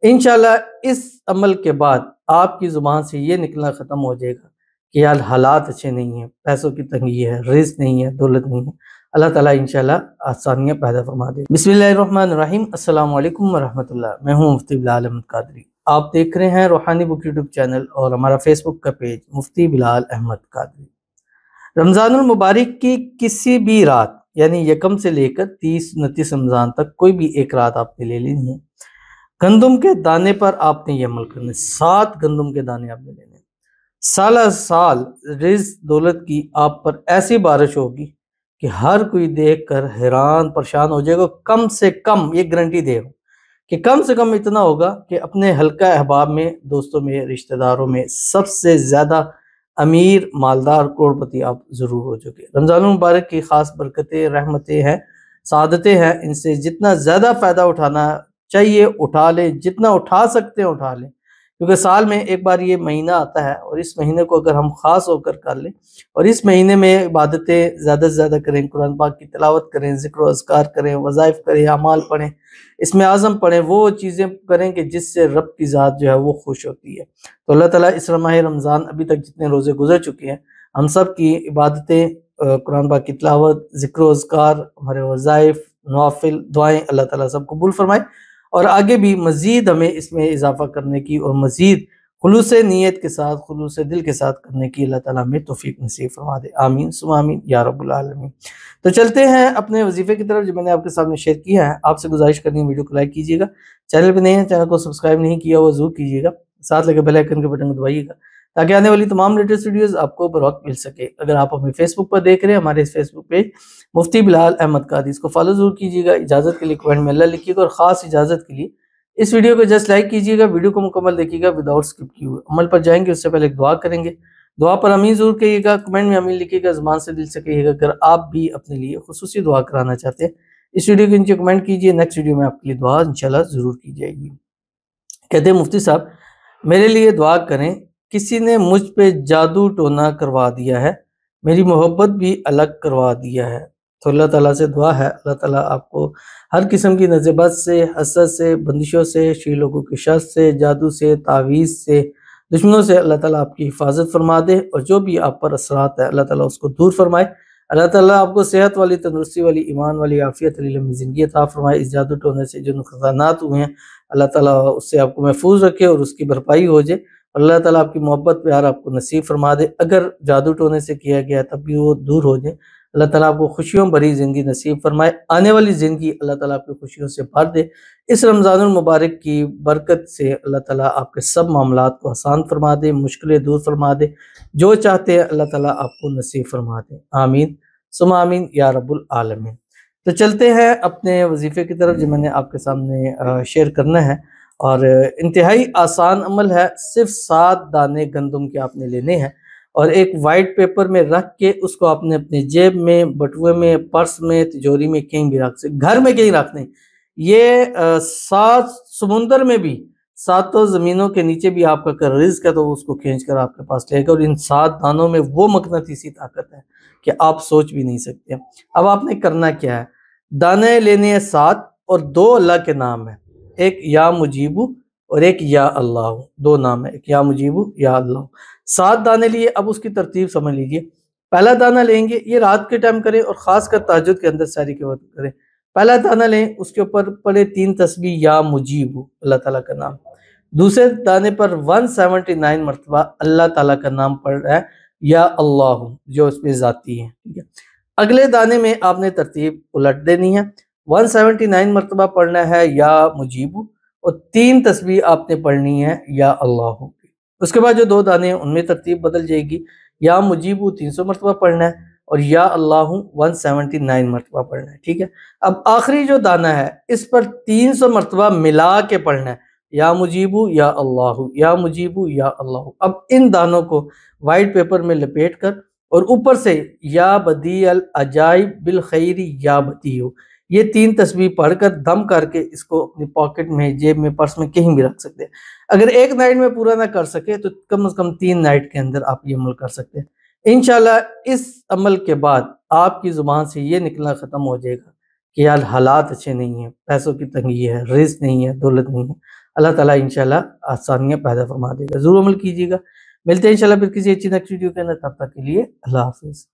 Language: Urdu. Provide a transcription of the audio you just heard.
انشاءاللہ اس عمل کے بعد آپ کی زبان سے یہ نکلنا ختم ہو جائے گا کہ یار حالات اچھے نہیں ہیں، پیسوں کی تنگی ہے، رزق نہیں ہے، دولت نہیں ہے۔ اللہ تعالیٰ انشاءاللہ آسانیاں پیدا فرما دے۔ بسم اللہ الرحمن الرحیم۔ السلام علیکم ورحمۃ اللہ۔ میں ہوں مفتی بلال احمد قادری۔ آپ دیکھ رہے ہیں روحانی بک یوٹیوب چینل اور ہمارا فیس بک کا پیج مفتی بلال احمد قادری۔ رمضان المبارک کی کسی بھی رات یعنی یکم سے لے کر 30-29 رمضان تک کوئی بھی ایک رات آپ نے لے لینی ہے۔ گندم کے دانے پر آپ نے یہ عمل کرنا ہے، 7 گندم کے دانے آپ نے لینے ہیں۔ سالہ سال رزق دولت کی آپ پر ایسی بارش ہوگی کہ ہر کوئی دیکھ کر حیران پریشان ہو جائے گا۔ کم سے کم یہ گارنٹی دے رہا ہوں کہ کم سے کم اتنا ہوگا کہ اپنے حلقہ احباب میں، دوستوں میں، رشتہ داروں میں سب سے زیادہ امیر، مالدار، کروڑپتی آپ ضرور ہو چکے۔ رمضان المبارک کی خاص برکتیں، رحمتیں ہیں، سعادتیں ہیں، ان سے جتنا زیادہ فائدہ اٹھانا چاہیے اٹھا لیں، جتنا اٹھا سکتے ہیں اٹھا لیں، کیونکہ سال میں ایک بار یہ مہینہ آتا ہے اور اس مہینے کو اگر ہم خاص ہو کر لیں اور اس مہینے میں عبادتیں زیادہ سے زیادہ کریں، قرآن پاک کی تلاوت کریں، ذکر و اذکار کریں، وظائف کریں، اعمال پڑھیں، اسم اعظم پڑھیں، وہ چیزیں کریں کہ جس سے رب کی ذات جو ہے وہ خوش ہوتی ہے۔ تو اللہ تعالیٰ اس ماہ رمضان ابھی تک جتنے روزے گزر چکے ہیں، ہم سب کی عبادتیں، قرآن پاک کی تلاوت، ذکر و اذکار، ہمارے وظائف، نوافل، دعائیں اللہ تعالیٰ سب قبول فرمائے اور آگے بھی مزید ہمیں اس میں اضافہ کرنے کی اور مزید خلوص نیت کے ساتھ، خلوص دل کے ساتھ کرنے کی اللہ تعالیٰ ہمیں توفیق نصیب فرما دے۔ آمین ثم آمین یا رب العالمین۔ تو چلتے ہیں اپنے وظیفے کی طرف جو میں نے آپ کے سامنے شیئر کیا ہے۔ آپ سے گزارش کرنی ہے ویڈیو کو لائک کیجیے گا، چینل پہ نئے ہیں چینل کو سبسکرائب نہیں کیا وہ ضرور کیجیے گا، ساتھ لگے بیل آئیکن کے بٹن کو دبائیے گا تاکہ آنے والی تمام لیٹسٹ ویڈیوز آپ کو بر وقت مل سکے۔ اگر آپ ہمیں فیس بک پر دیکھ رہے ہیں، ہمارے فیس بک پیج مفتی بلال احمد قادری، اس کو فالو ضرور کیجیے گا۔ اجازت کے لیے کمنٹ میں اللہ لکھیے گا اور خاص اجازت کے لیے اس ویڈیو کو جسٹ لائک کیجیے گا، ویڈیو کو مکمل دیکھیے گا وداؤٹ اسکپ کیے ہوئے۔ عمل پر جائیں گے اس سے پہلے ایک دعا کریں گے، دعا پر امین ضرور کہیے گا، کمنٹ میں امین لکھیے گا، زبان سے دل سے کہیے گا۔ اگر آپ بھی اپنے لیے خصوصی دعا کرانا چاہتے ہیں اس ویڈیو کے نیچے کمنٹ کیجیے، نیکسٹ ویڈیو میں آپ کے لیے دعا انشاءاللہ ضرور کی جائے گی۔ کہتے ہیں مفتی صاحب میرے لیے دعا کریں، کسی نے مجھ پہ جادو ٹونا کروا دیا ہے، میری محبت بھی الگ کروا دیا ہے۔ تو اللہ تعالیٰ سے دعا ہے اللہ تعالیٰ آپ کو ہر قسم کی نظر بد سے، حسد سے، بندشوں سے، شی لوگوں کی شر سے، جادو سے، تعویذ سے، دشمنوں سے اللہ تعالیٰ آپ کی حفاظت فرما دے اور جو بھی آپ پر اثرات ہے اللہ تعالیٰ اس کو دور فرمائے۔ اللہ تعالیٰ آپ کو صحت والی، تندرستی والی، ایمان والی، عافیت والی لمبی زندگی عطا فرمائے۔ اس جادو ٹونے سے جو نقصانات ہوئے ہیں اللہ تعالیٰ اس سے آپ کو محفوظ رکھے اور اس کی بھرپائی ہو جائے۔ اللہ تعالیٰ آپ کی محبت پیار آپ کو نصیب فرما دے۔ اگر جادو ٹونے سے کیا گیا تب بھی وہ دور ہو جائے۔ اللہ تعالیٰ آپ کو خوشیوں بھری زندگی نصیب فرمائے، آنے والی زندگی اللہ تعالیٰ آپ کی خوشیوں سے بھر دے۔ اس رمضان المبارک کی برکت سے اللہ تعالیٰ آپ کے سب معاملات کو آسان فرما دے، مشکلیں دور فرما دے، جو چاہتے ہیں اللہ تعالیٰ آپ کو نصیب فرما دے۔ آمین ثم آمین یا رب العالمین۔ تو چلتے ہیں اپنے وظیفے کی طرف جو میں نے آپ کے سامنے شیئر کرنا ہے، اور انتہائی آسان عمل ہے۔ صرف 7 دانے گندم کے آپ نے لینے ہیں اور ایک وائٹ پیپر میں رکھ کے اس کو آپ نے اپنے جیب میں، بٹوے میں، پرس میں، تجوری میں کہیں بھی رکھ سکتے، گھر میں کہیں رکھنے۔ یہ 7 سمندر میں بھی، 7 زمینوں کے نیچے بھی آپ کا اگر رزق ہے تو وہ اس کو کھینچ کر آپ کے پاس لے گا، اور ان 7 دانوں میں وہ مقناطیسی طاقت ہے کہ آپ سوچ بھی نہیں سکتے۔ اب آپ نے کرنا کیا ہے، دانے لینے ہیں 7 اور 2 اللہ کے نام ہیں، ایک یا مجیبو اور ایک یا اللہ، 2 نام ہے، ایک یا مجیبو یا اللہ۔ 7 دانے لیے، اب اس کی ترتیب سمجھ لیجئے۔ پہلا دانہ لیں گے، یہ رات کے ٹائم کریں اور خاص کر تہجد کے اندر سحری کے وقت کریں۔ پہلا دانہ لیں، اس کے اوپر پڑھے 3 تسبیح یا مجیبو، اللہ تعالیٰ کا نام۔ دوسرے دانے پر 179 مرتبہ اللہ تعالیٰ کا نام پڑھ رہا ہے، یا اللہ، جو اس میں ذاتی ہے، ٹھیک ہے۔ اگلے دانے میں آپ نے ترتیب الٹ دینی ہے، 179 مرتبہ پڑھنا ہے یا مجیبو اور 3 تسبیح آپ نے پڑھنی ہے یا اللہ۔ اس کے بعد جو 2 دانے ہیں ان میں ترتیب بدل جائے گی، یا مجیبو 300 مرتبہ پڑھنا ہے اور یا اللہ 179 مرتبہ پڑھنا ہے، ٹھیک ہے۔ اب آخری جو دانہ ہے اس پر 300 مرتبہ ملا کے پڑھنا ہے، یا مجیبو یا اللہ، یا مجیبو یا اللہ۔ اب ان دانوں کو وائٹ پیپر میں لپیٹ کر اور اوپر سے یا بدیع العجائب بالخیر یا بدیع، یہ 3 تسبیح پڑھ کر دم کر کے اس کو اپنی پاکٹ میں، جیب میں، پرس میں کہیں بھی رکھ سکتے ہیں۔ اگر ایک نائٹ میں پورا نہ کر سکے تو کم از کم 3 نائٹ کے اندر آپ یہ عمل کر سکتے ہیں۔ انشاءاللہ اس عمل کے بعد آپ کی زبان سے یہ نکلنا ختم ہو جائے گا کہ یار حالات اچھے نہیں ہیں، پیسوں کی تنگی ہے، رزق نہیں ہے، دولت نہیں ہے۔ اللہ تعالیٰ انشاءاللہ آسانیاں پیدا فرما دے گا. ضرور عمل کیجیے گا. ملتے ہیں انشاءاللہ پھر کسی اچھی نیکسٹ ویڈیو کے اندر. تب تک کے لیے اللہ حافظ.